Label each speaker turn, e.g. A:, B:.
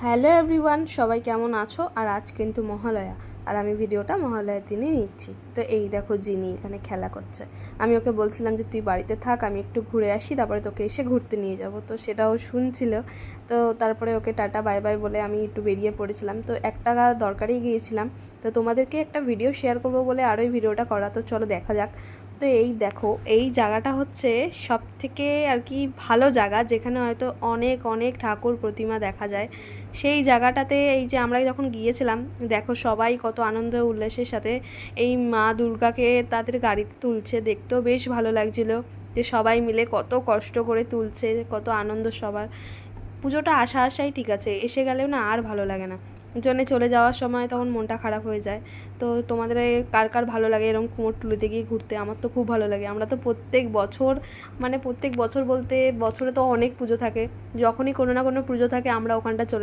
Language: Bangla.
A: হ্যালো এভরিওয়ান, সবাই কেমন আছো? আর আজ কিন্তু মহালয়া, আর আমি ভিডিওটা মহালয়ার দিনই নিচ্ছি। তো এই দেখো জিনি এখানে খেলা করছে। আমি ওকে বলছিলাম যে তুই বাড়িতে থাক, আমি একটু ঘুরে আসি, তারপরে তোকে এসে ঘুরতে নিয়ে যাব। তো সেটাও শুনছিল। তো তারপরে ওকে টাটা বাই বাই বলে আমি একটু বেরিয়ে পড়েছিলাম। তো একটা দরকারেই গিয়েছিলাম। তো তোমাদেরকে একটা ভিডিও শেয়ার করব বলে আরও ভিডিওটা করা। তো চলো দেখা যাক। তো এই দেখো, এই জায়গাটা হচ্ছে সব থেকে আর কি ভালো জায়গা, যেখানে হয়তো অনেক অনেক ঠাকুর প্রতিমা দেখা যায়। সেই জায়গাটাতে এই যে আমরা যখন গিয়েছিলাম, দেখো সবাই কত আনন্দ উল্লাসের সাথে এই মা দুর্গাকে তাদের গাড়িতে তুলছে। দেখতেও বেশ ভালো লাগছিল যে সবাই মিলে কত কষ্ট করে তুলছে, কত আনন্দ সবার। পুজোটা আসাই ঠিক আছে, এসে গেলেও না আর ভালো লাগে না। জন্যে চলে যাওয়ার সময় তখন মনটা খারাপ হয়ে যায়। তো তোমাদের কার কার ভালো লাগে এরকম কুমোরটুলিতে গিয়ে ঘুরতে? আমার তো খুব ভালো লাগে। আমরা তো প্রত্যেক বছর, মানে প্রত্যেক বছর বলতে বছরে তো অনেক পুজো থাকে, যখনই কোনো না কোনো পুজো থাকে আমরা ওখানটা চলে